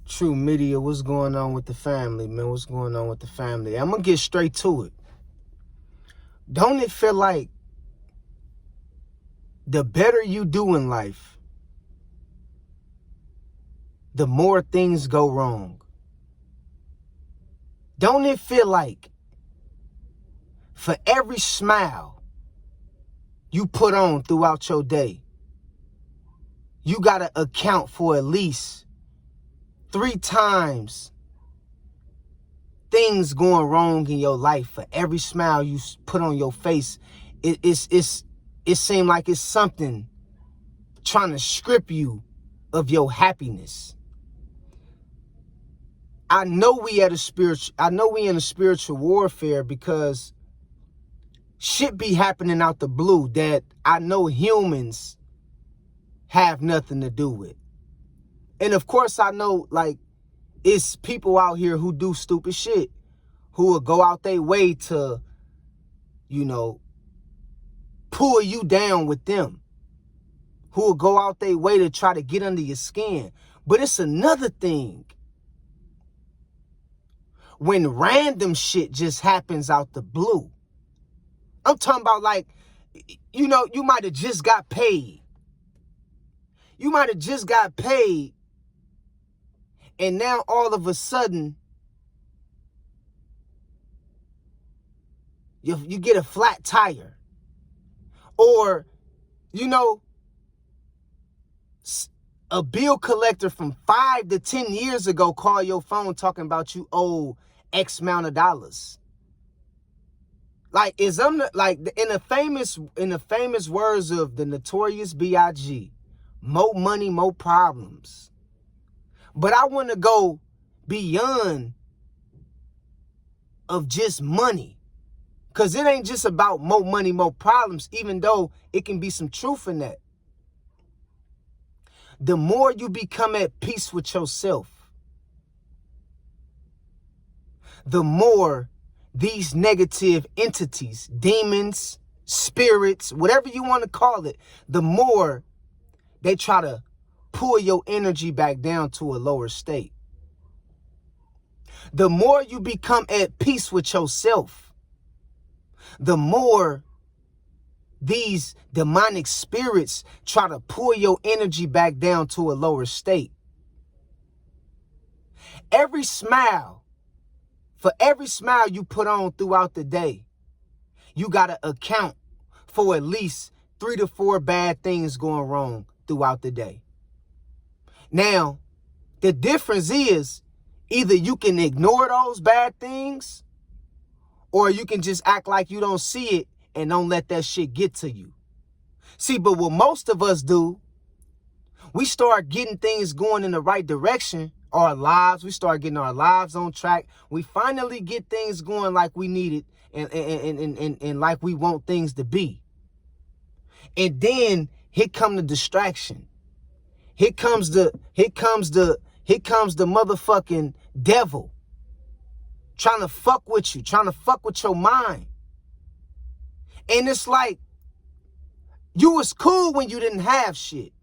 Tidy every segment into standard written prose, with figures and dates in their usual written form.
True Media, what's going on with the family, man? What's going on with the family? I'm going to get straight to it. Don't it feel like the better you do in life, the more things go wrong? Don't it feel like for every smile you put on throughout your day, you got to account for at least 3 times things going wrong in your life? For every smile you put on your face, it seems like it's something trying to strip you of your happiness. I know we in a spiritual warfare because shit be happening out the blue that I know humans have nothing to do with. And of course I know, like, it's people out here who do stupid shit, who will go out their way to, pull you down with them, who will go out their way to try to get under your skin. But it's another thing when random shit just happens out the blue. I'm talking about, like, you might have just got paid. You might have just got paid, and now all of a sudden, you get a flat tire. Or, a bill collector from 5 to 10 years ago call your phone talking about you owe X amount of dollars. Like, in the famous words of the Notorious B.I.G., more money, more problems. But I want to go beyond of just money. Because it ain't just about more money, more problems, even though it can be some truth in that. The more you become at peace with yourself, the more these negative entities, demons, spirits, whatever you want to call it, the more they try to pull your energy back down to a lower state. The more you become at peace with yourself, the more these demonic spirits try to pull your energy back down to a lower state. For every smile you put on throughout the day, you got to account for at least 3 to 4 bad things going wrong throughout the day. Now, the difference is either you can ignore those bad things, or you can just act like you don't see it and don't let that shit get to you. See, but what most of us do, we start getting things going in the right direction, we start getting our lives on track. We finally get things going like we need it and like we want things to be. And then here come the distraction. Here comes the motherfucking devil trying to fuck with you, trying to fuck with your mind. And it's like, you was cool when you didn't have shit.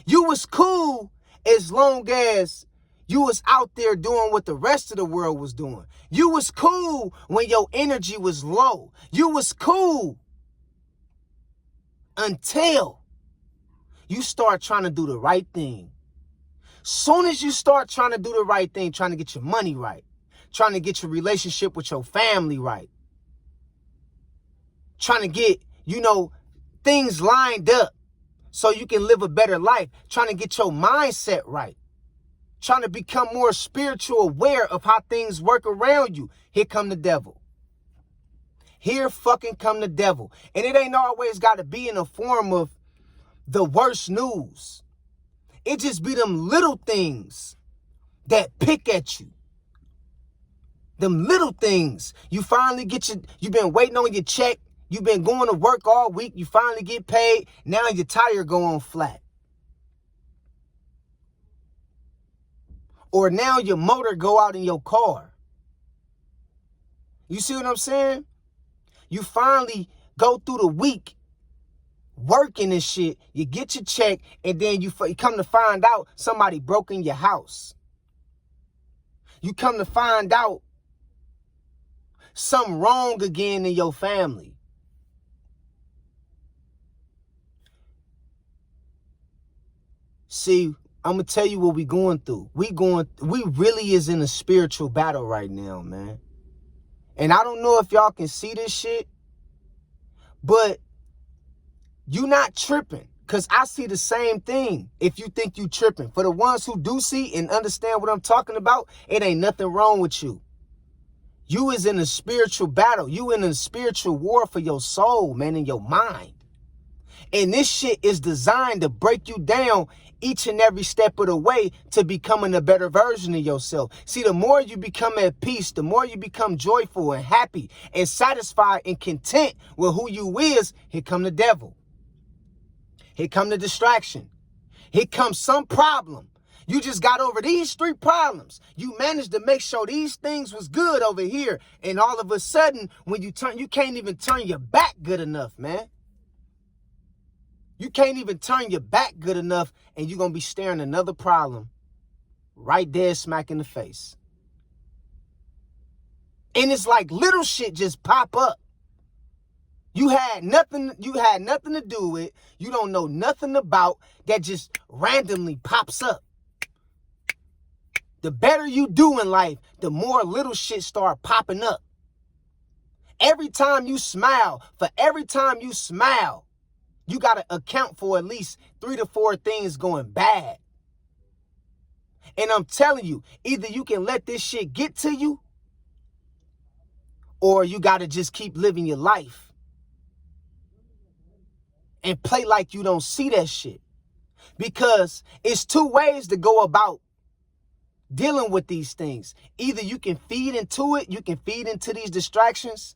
You was cool as long as you was out there doing what the rest of the world was doing. You was cool when your energy was low. You was cool until you start trying to do the right thing. Soon as you start trying to do the right thing, trying to get your money right, trying to get your relationship with your family right, trying to get, things lined up so you can live a better life, trying to get your mindset right, trying to become more spiritual aware of how things work around you, here come the devil. Here fucking come the devil. And it ain't always got to be in the form of the worst news. It just be them little things that pick at you. Them little things. You finally you've been waiting on your check. You've been going to work all week. You finally get paid. Now your tire go on flat. Or now your motor go out in your car. You see what I'm saying? You finally go through the week working and shit. You get your check, and then you come to find out somebody broke in your house. You come to find out something wrong again in your family. See, I'm going to tell you what we going through. We really is in a spiritual battle right now, man. And I don't know if y'all can see this shit, but you not tripping. Because I see the same thing if you think you tripping. For the ones who do see and understand what I'm talking about, it ain't nothing wrong with you. You is in a spiritual battle. You in a spiritual war for your soul, man, and your mind. And this shit is designed to break you down each and every step of the way to becoming a better version of yourself. See, the more you become at peace, the more you become joyful and happy and satisfied and content with who you is, here come the devil. Here come the distraction. Here comes some problem. You just got over these 3 problems. You managed to make sure these things was good over here. And all of a sudden, when you can't even turn your back good enough, man. You can't even turn your back good enough, and you're going to be staring another problem right there smack in the face. And it's like little shit just pop up. You had nothing to do with, you don't know nothing about, that just randomly pops up. The better you do in life, the more little shit start popping up. Every time you smile, you got to account for at least 3 to 4 things going bad. And I'm telling you, either you can let this shit get to you, or you got to just keep living your life and play like you don't see that shit. Because it's 2 ways to go about dealing with these things. Either you can feed into it, you can feed into these distractions,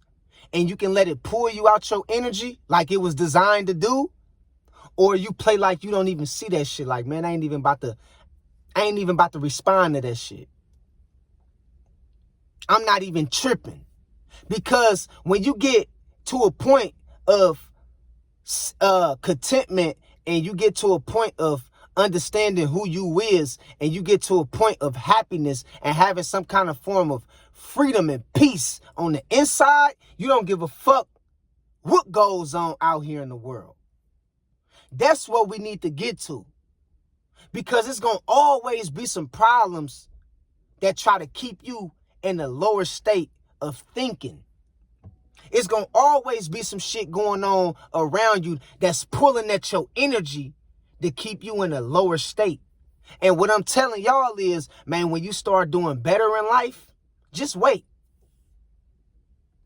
and you can let it pull you out your energy like it was designed to do, or you play like you don't even see that shit. Like, man, I ain't even about to respond to that shit. I'm not even tripping. Because when you get to a point of contentment, and you get to a point of understanding who you is, and you get to a point of happiness and having some kind of form of freedom and peace on the inside, you don't give a fuck what goes on out here in the world. That's what we need to get to. Because it's going to always be some problems that try to keep you in a lower state of thinking. It's going to always be some shit going on around you that's pulling at your energy to keep you in a lower state. And what I'm telling y'all is, man, when you start doing better in life, just wait.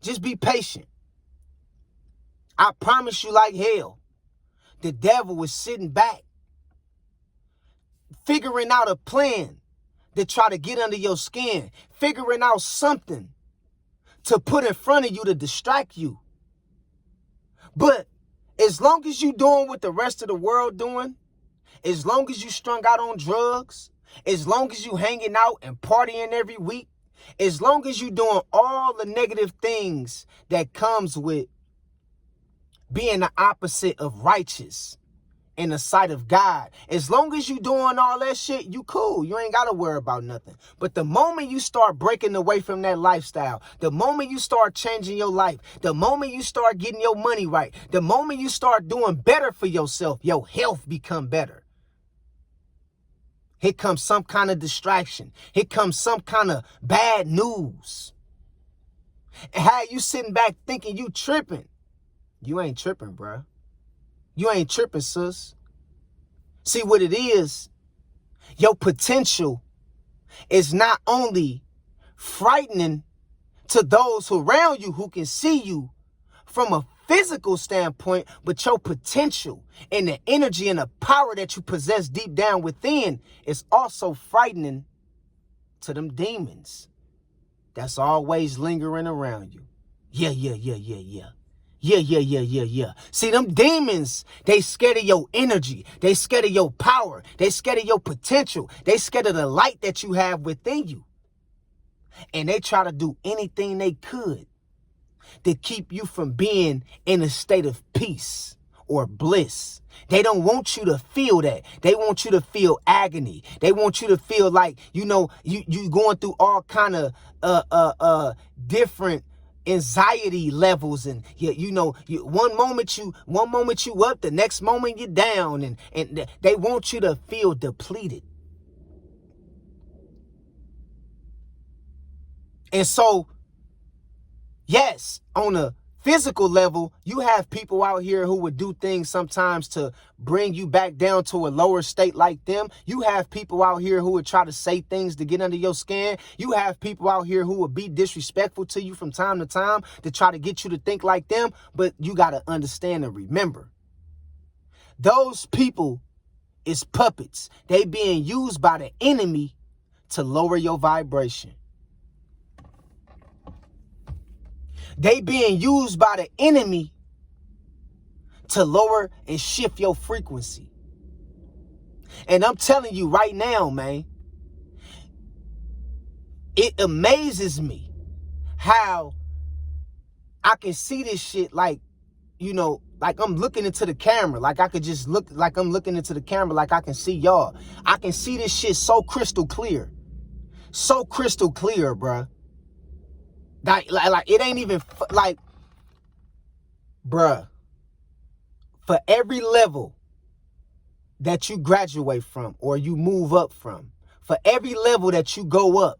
Just be patient. I promise you like hell, the devil was sitting back, figuring out a plan to try to get under your skin, figuring out something to put in front of you to distract you. But as long as you doing what the rest of the world doing, as long as you strung out on drugs, as long as you hanging out and partying every week, as long as you doing all the negative things that comes with being the opposite of righteous in the sight of God, as long as you doing all that shit, you cool. You ain't got to worry about nothing. But the moment you start breaking away from that lifestyle, the moment you start changing your life, the moment you start getting your money right, the moment you start doing better for yourself, your health become better. Here comes some kind of distraction. Here comes some kind of bad news. And how you sitting back thinking you tripping? You ain't tripping, bruh. You ain't tripping, sis. See what it is? Your potential is not only frightening to those around you who can see you from a physical standpoint, but your potential and the energy and the power that you possess deep down within is also frightening to them demons that's always lingering around you. Yeah. See, them demons, they scared of your energy. They scared of your power. They scared of your potential. They scared of the light that you have within you. And they try to do anything they could to keep you from being in a state of peace or bliss. They don't want you to feel that. They want you to feel agony. They want you to feel like, you going through all kind of different anxiety levels, and one moment you up, the next moment you're down, and they want you to feel depleted. And so, yes, on a physical level, you have people out here who would do things sometimes to bring you back down to a lower state like them. You have people out here who would try to say things to get under your skin. You have people out here who would be disrespectful to you from time to time to try to get you to think like them. But you got to understand and remember, those people is puppets. They being used by the enemy to lower your vibration. They being used by the enemy to lower and shift your frequency. And I'm telling you right now, man, it amazes me how I can see this shit like I'm looking into the camera. Like I could just look like I'm looking into the camera, like I can see y'all. I can see this shit so crystal clear. So crystal clear, bruh. Like it ain't even like, bruh, for every level that you graduate from or you move up from, for every level that you go up,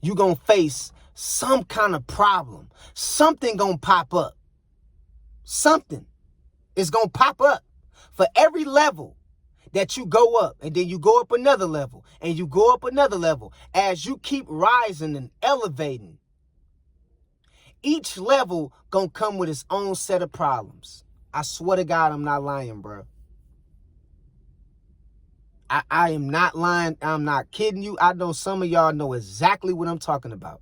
you gonna face some kind of problem. Something gonna pop up. Something is gonna pop up. For every level that you go up, and then you go up another level, and you go up another level, as you keep rising and elevating, each level gonna come with its own set of problems. I swear to God, I'm not lying, bro. I am not lying. I'm not kidding you. I know some of y'all know exactly what I'm talking about.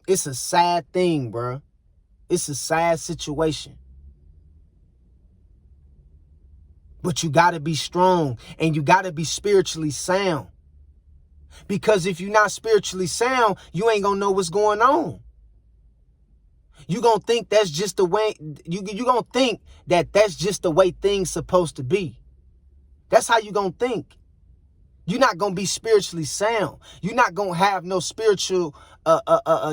It's a sad thing, bro. It's a sad situation. But you gotta be strong, and you gotta be spiritually sound. Because if you're not spiritually sound, you ain't gonna know what's going on. You gonna think that's just the way, you gonna think that that's just the way things supposed to be. That's how you gonna think. You're not gonna be spiritually sound. You're not gonna have no spiritual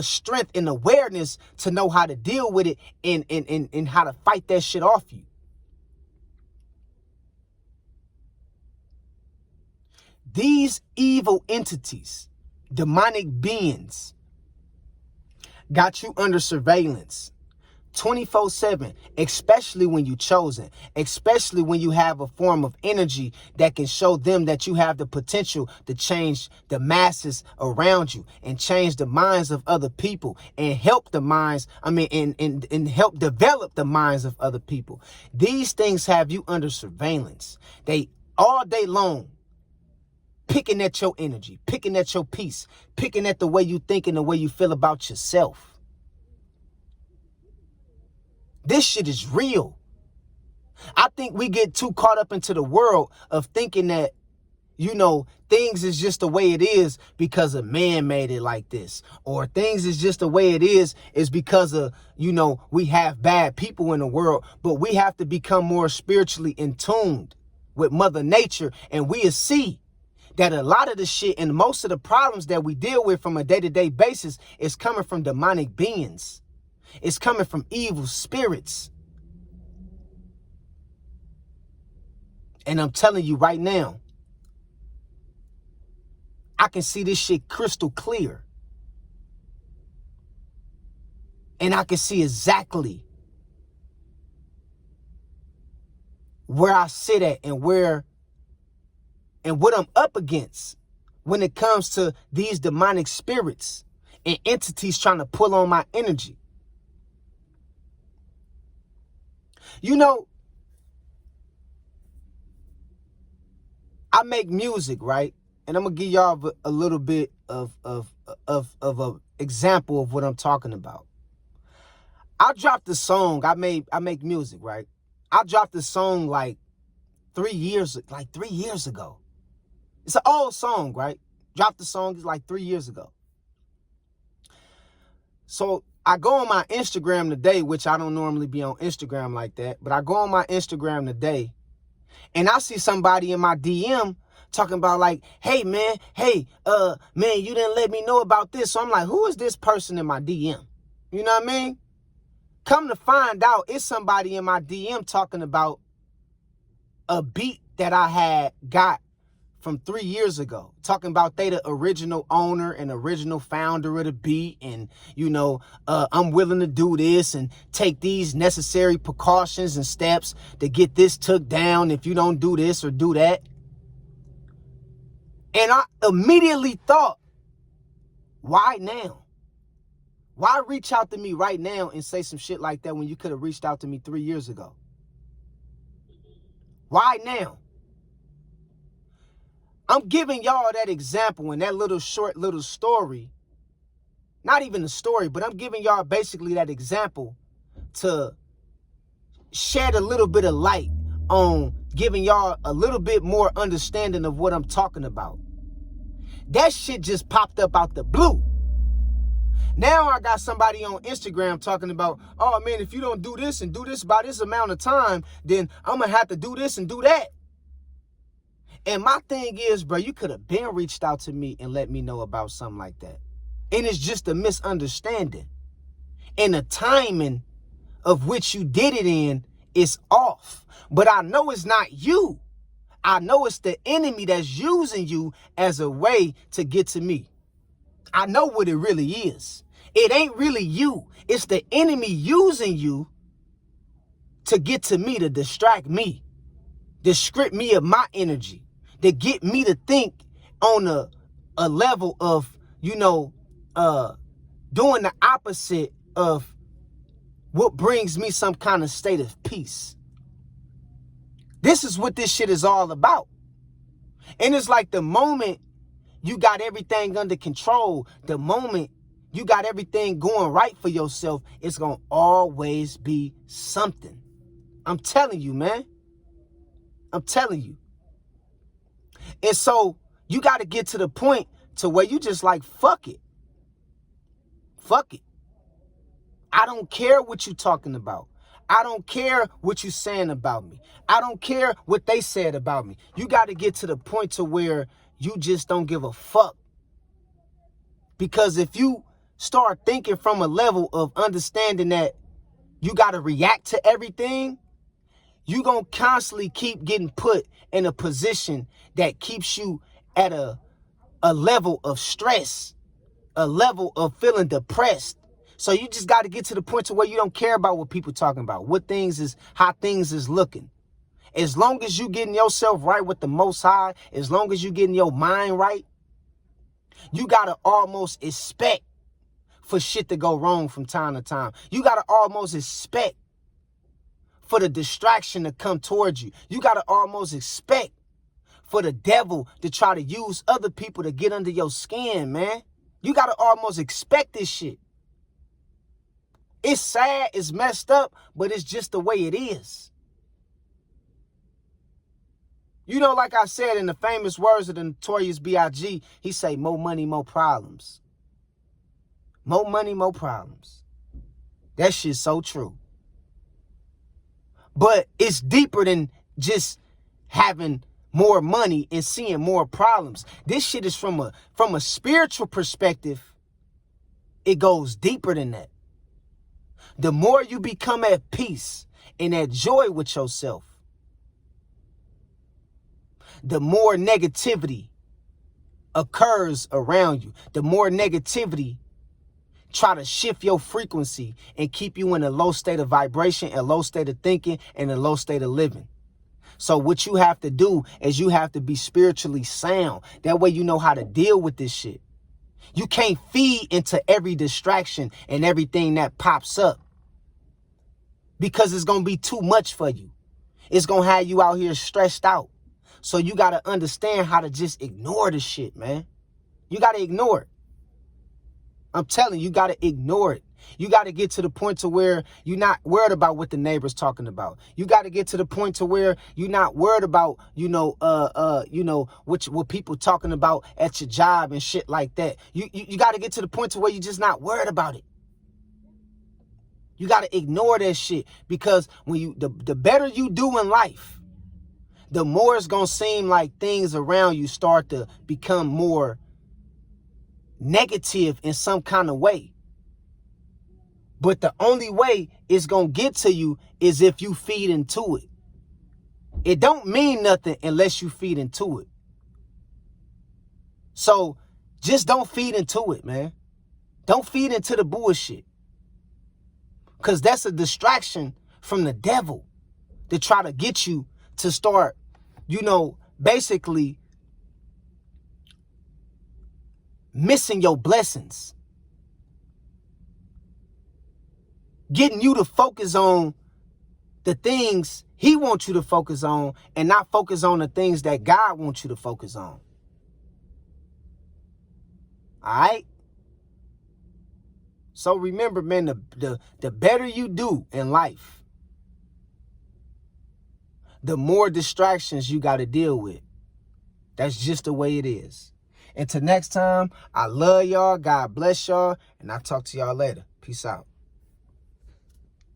strength and awareness to know how to deal with it and how to fight that shit off you. These evil entities, demonic beings, got you under surveillance 24/7, especially when you're chosen, especially when you have a form of energy that can show them that you have the potential to change the masses around you and change the minds of other people and help the minds, and help develop the minds of other people. These things have you under surveillance. They all day long picking at your energy, picking at your peace, picking at the way you think and the way you feel about yourself. This shit is real. I think we get too caught up into the world of thinking that, things is just the way it is because a man made it like this. Or things is just the way it is because of, we have bad people in the world. But we have to become more spiritually in tune with Mother Nature, and we'll see that a lot of the shit and most of the problems that we deal with from a day-to-day basis is coming from demonic beings. It's coming from evil spirits. And I'm telling you right now, I can see this shit crystal clear. And I can see exactly where I sit at and what I'm up against when it comes to these demonic spirits and entities trying to pull on my energy. I make music, right? And I'm gonna give y'all a little bit of an example of what I'm talking about. I dropped a song. I make music, right? I dropped a song like 3 years ago. It's an old song, right? Dropped the song like 3 years ago. So I go on my Instagram today, which I don't normally be on Instagram like that, but I go on my Instagram today and I see somebody in my DM talking about like, hey, man, you didn't let me know about this. So I'm like, who is this person in my DM? You know what I mean? Come to find out, it's somebody in my DM talking about a beat that I had got from 3 years ago, talking about they the original owner and original founder of the beat. And, I'm willing to do this and take these necessary precautions and steps to get this took down if you don't do this or do that. And I immediately thought, why now? Why reach out to me right now and say some shit like that when you could have reached out to me 3 years ago? Why now? I'm giving y'all that example and that little short little story. Not even a story, but I'm giving y'all basically that example to shed a little bit of light on giving y'all a little bit more understanding of what I'm talking about. That shit just popped up out the blue. Now I got somebody on Instagram talking about, oh man, if you don't do this and do this by this amount of time, then I'm going to have to do this and do that. And my thing is, bro, you could have been reached out to me and let me know about something like that. And it's just a misunderstanding. And the timing of which you did it in is off. But I know it's not you. I know it's the enemy that's using you as a way to get to me. I know what it really is. It ain't really you. It's the enemy using you to get to me, to distract me, to strip me of my energy, to get me to think on a level of, doing the opposite of what brings me some kind of state of peace. This is what this shit is all about. And it's like the moment you got everything under control, the moment you got everything going right for yourself, it's going to always be something. I'm telling you, man. I'm telling you. And so you got to get to the point to where you just like, fuck it. Fuck it. I don't care what you talking about. I don't care what you saying about me. I don't care what they said about me. You got to get to the point to where you just don't give a fuck. Because if you start thinking from a level of understanding that you got to react to everything, you're going to constantly keep getting put in a position that keeps you at a level of stress, a level of feeling depressed. So you just got to get to the point to where you don't care about what people talking about, how things is looking. As long as you getting yourself right with the Most High, as long as you getting your mind right, you got to almost expect for shit to go wrong from time to time. You got to almost expect for the distraction to come towards you. You got to almost expect for the devil to try to use other people to get under your skin, man. You got to almost expect this shit. It's sad, it's messed up, but it's just the way it is. Like I said in the famous words of the Notorious B.I.G., he say, more money, more problems. More money, more problems. That shit's so true. But it's deeper than just having more money and seeing more problems. This shit is from a spiritual perspective. It goes deeper than that. The more you become at peace and at joy with yourself, the more negativity occurs around you. The more negativity try to shift your frequency and keep you in a low state of vibration, a low state of thinking, and a low state of living. So what you have to do is you have to be spiritually sound. That way you know how to deal with this shit. You can't feed into every distraction and everything that pops up, because it's going to be too much for you. It's going to have you out here stressed out. So you got to understand how to just ignore the shit, man. You got to ignore it. I'm telling you, you got to ignore it. You got to get to the point to where you're not worried about what the neighbor's talking about. You got to get to the point to where you're not worried about, what people talking about at your job and shit like that. You got to get to the point to where you're just not worried about it. You got to ignore that shit, because when you the better you do in life, the more it's going to seem like things around you start to become more negative in some kind of way. But the only way it's going to get to you is if you feed into it. It don't mean nothing unless you feed into it. So just don't feed into it, man. Don't feed into the bullshit. Because that's a distraction from the devil to try to get you to start, basically missing your blessings. Getting you to focus on the things he wants you to focus on and not focus on the things that God wants you to focus on. All right? So remember, man, the better you do in life, the more distractions you got to deal with. That's just the way it is. Until next time, I love y'all. God bless y'all. And I'll talk to y'all later. Peace out.